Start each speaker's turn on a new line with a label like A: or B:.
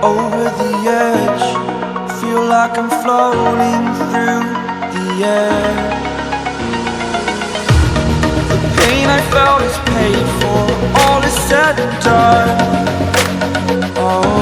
A: over the edge. Feel like I'm floating through the air. The pain I felt is paid for, all is said and done. Oh,